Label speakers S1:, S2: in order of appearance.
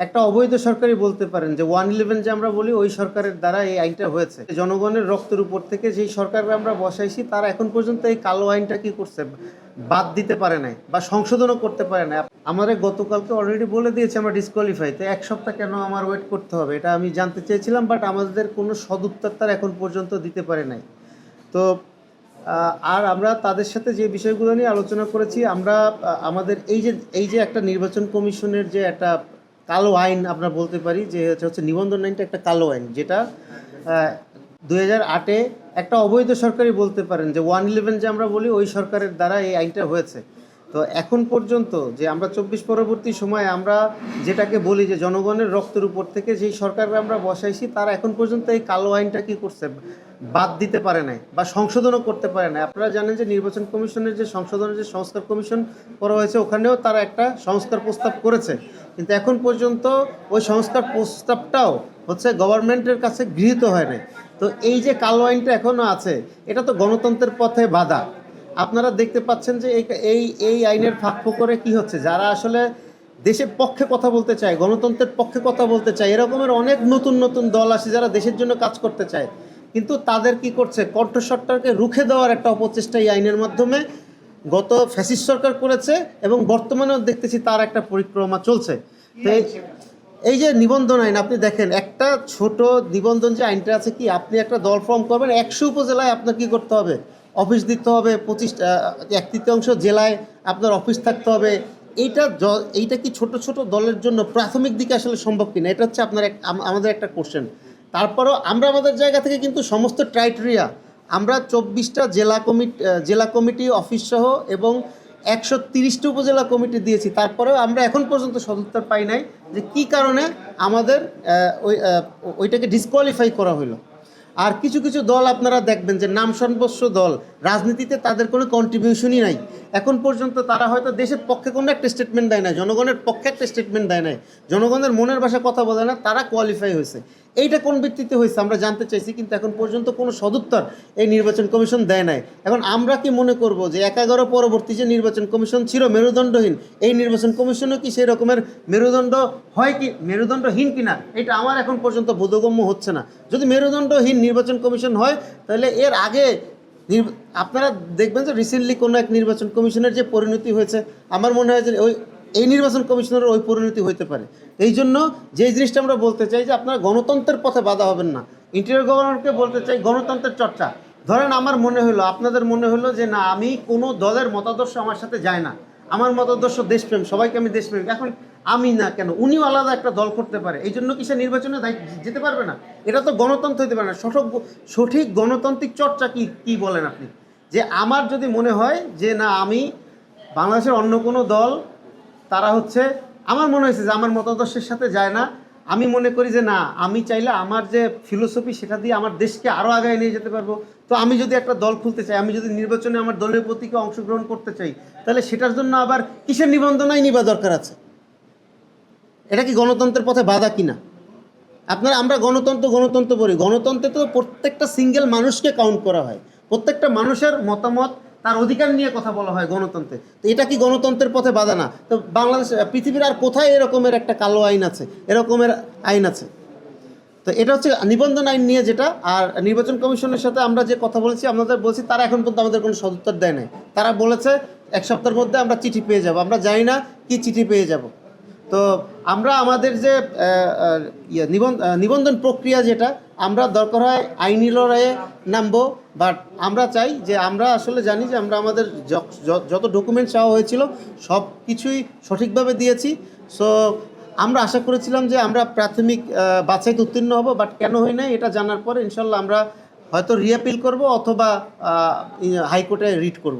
S1: একটা অবৈধ সরকারই বলতে পারেন যে 111 যে আমরা বলি ওই সরকারের দ্বারা এই আইনটা হয়েছে। জনগণের রক্তের উপর থেকে যেই সরকারকে আমরা বসাইছি তারা এখন পর্যন্ত এই কালো আইনটা কি করছে, বাদ দিতে পারে নাই বা সংশোধনও করতে পারে না। আমাদের গতকালকে অলরেডি বলে দিয়েছে আমরা ডিসকোয়ালিফাই, তো এক সপ্তাহ কেন আমার ওয়েট করতে হবে এটা আমি জানতে চেয়েছিলাম, বাট আমাদের কোনো সদুত্তর তারা এখন পর্যন্ত দিতে পারে নাই। তো আর আমরা তাদের সাথে যে বিষয়গুলো নিয়ে আলোচনা করেছি, আমরা আমাদের এই যে একটা নির্বাচন কমিশনের যে একটা কালো আইন আমরা বলতে পারি, যে হচ্ছে নিবন্ধন আইনটা একটা কালো আইন, যেটা 2008-এ একটা অবৈধ সরকারই বলতে পারেন যে 111 যে আমরা বলি ওই সরকারের দ্বারা এই আইনটা হয়েছে। তো এখন পর্যন্ত যে আমরা 24 পরবর্তী সময়ে আমরা যেটাকে বলি যে জনগণের রক্তের উপর থেকে যেই সরকারকে আমরা বসাইছি তারা এখন পর্যন্ত এই কালো আইনটা কি করছে, বাদ দিতে পারে নাই বা সংশোধনও করতে পারে না। আপনারা জানেন যে নির্বাচন কমিশনের যে সংশোধনের যে সংস্কার কমিশন করা হয়েছে, ওখানেও তারা একটা সংস্কার প্রস্তাব করেছে, কিন্তু এখন পর্যন্ত ওই সংস্কার প্রস্তাবটাও হচ্ছে গভর্নমেন্টের কাছে গৃহীত হয় নাই। তো এই যে কালো আইনটা এখনও আছে, এটা তো গণতন্ত্রের পথে বাধা। আপনারা দেখতে পাচ্ছেন যে এই আইনের ফাঁক করে কি হচ্ছে, যারা আসলে দেশের পক্ষে কথা বলতে চায়, গণতন্ত্রের পক্ষে কথা বলতে চায়, এরকমের অনেক নতুন নতুন দল আসে যারা দেশের জন্য কাজ করতে চায়, কিন্তু তাদের কি করছে, কণ্ঠস্বরটাকে রুখে দেওয়ার একটা অপচেষ্টা এই আইনের মাধ্যমে গত ফ্যাসিস্ট সরকার করেছে এবং বর্তমানেও দেখতেছি তার একটা পরিক্রমা চলছে। তো এই যে নিবন্ধন আইন, আপনি দেখেন একটা ছোট নিবন্ধন যে আইনটা আছে, কি আপনি একটা দল ফর্ম করবেন 100 উপজেলায় আপনার কি করতে হবে, অফিস দিতে হবে, 1/3 জেলায় আপনার অফিস থাকতে হবে। এইটা কি ছোট ছোট দলের জন্য প্রাথমিক দিকে আসলে সম্ভব কিনা, এটা হচ্ছে আপনার আমাদের একটা কোশ্চেন। তারপরও আমরা আমাদের জায়গা থেকে কিন্তু সমস্ত ক্রাইটেরিয়া আমরা 24টা জেলা কমিটি অফিস সহ এবং 130টা উপজেলা কমিটি দিয়েছি, তারপরেও আমরা এখন পর্যন্ত সদুত্তর পাই নাই যে কী কারণে আমাদের ওইটাকে ডিসকোয়ালিফাই করা হলো। আর কিছু কিছু দল আপনারা দেখবেন যে নাম সর্বস্ব দল, রাজনীতিতে তাদের কোনো কন্ট্রিবিউশনই নাই। এখন পর্যন্ত তারা হয়তো দেশের পক্ষে কোনো একটা স্টেটমেন্ট দেয় না, জনগণের পক্ষে একটা স্টেটমেন্ট দেয় না, জনগণের মনের ভাষা কথা বলে না, তারা কোয়ালিফাই হয়েছে। এইটা কোন ভিত্তিতে হয়েছে আমরা জানতে চাইছি, কিন্তু এখন পর্যন্ত কোনো সদুত্তর এই নির্বাচন কমিশন দেয় নাই। এখন আমরা কি মনে করব যে 11 পরবর্তী যে নির্বাচন কমিশন ছিল মেরুদণ্ডহীন, এই নির্বাচন কমিশনও কি সেই রকমের মেরুদণ্ড হয় কি, মেরুদণ্ডহীন কিনা, এটা আমার এখন পর্যন্ত বোধগম্য হচ্ছে না। যদি মেরুদণ্ডহীন নির্বাচন কমিশন হয় তাহলে এর আগে আপনারা দেখবেন যে রিসেন্টলি কোনো এক নির্বাচন কমিশনের যে পরিণতি হয়েছে, আমার মনে হয় যে এই নির্বাচন কমিশনের ওই পরিণতি হইতে পারে। এই জন্য যে জিনিসটা আমরা বলতে চাই যে আপনারা গণতন্ত্রের পথে বাধা হবেন না। ইন্টেরিয়র গভর্নরকে বলতে চাই গণতন্ত্রের চর্চা। ধরেন আমার মনে হলো, আপনাদের মনে হলো যে না, আমি কোনো দলের মতাদর্শ আমার সাথে যায় না, আমার মতাদর্শ দেশপ্রেম, সবাইকে আমি দেশপ্রেম, এখন আমি না কেন, উনিও আলাদা একটা দল করতে পারে, এই জন্য কি সে নির্বাচনে যেতে পারবে না? এটা তো গণতন্ত্র হতে পারে না। সঠিক গণতান্ত্রিক চর্চা কি বলেন আপনি? যে আমার যদি মনে হয় যে না, আমি বাংলাদেশের অন্য কোনো দল তারা হচ্ছে, আমার মনে হয়েছে যে আমার মতাদর্শের সাথে যায় না, আমি মনে করি যে না, আমি চাইলে আমার যে ফিলোসফি সেটা দিয়ে আমার দেশকে আরও আগায় নিয়ে যেতে পারবো। তো আমি যদি একটা দল খুলতে চাই, আমি যদি নির্বাচনে আমার দলের প্রতীকে অংশগ্রহণ করতে চাই, তাহলে সেটার জন্য আবার কিসের নিবন্ধনাই নিবা দরকার আছে? এটা কি গণতন্ত্রের পথে বাধা কিনা? আমরা গণতন্ত্র বলি, গণতন্ত্রে তো প্রত্যেকটা সিঙ্গেল মানুষকে কাউন্ট করা হয়, প্রত্যেকটা মানুষের মতামত, তার অধিকার নিয়ে কথা বলা হয় গণতন্ত্রে। তো এটা কি গণতন্ত্রের পথে বাধা না? তো বাংলাদেশ, পৃথিবীর আর কোথায় এরকমের একটা কালো আইন আছে, এরকমের আইন আছে? তো এটা হচ্ছে নিবন্ধন আইন নিয়ে যেটা। আর নির্বাচন কমিশনের সাথে আমরা যে কথা বলেছি, আমাদের বলছি, তারা এখন পর্যন্ত আমাদের কোনো সদুত্তর দেয় নাই। তারা বলেছে 1 সপ্তাহের মধ্যে আমরা চিঠি পেয়ে যাব, আমরা জানি না কি চিঠি পেয়ে যাব। তো আমরা আমাদের যে নিবন্ধন প্রক্রিয়া, যেটা আমরা দরকার হয় আইনি লড়াইয়ে নামবো, বাট আমরা চাই যে আমরা আসলে জানি যে আমরা আমাদের যত ডকুমেন্ট চাওয়া হয়েছিল সব কিছুই সঠিকভাবে দিয়েছি। সো আমরা আশা করেছিলাম যে আমরা প্রাথমিক বাছাইতে উত্তীর্ণ হব, বাট কেন হয় নাই এটা জানার পরে ইনশাল্লাহ আমরা হয়তো রিঅ্যাপিল করব অথবা হাইকোর্টে রিট করব।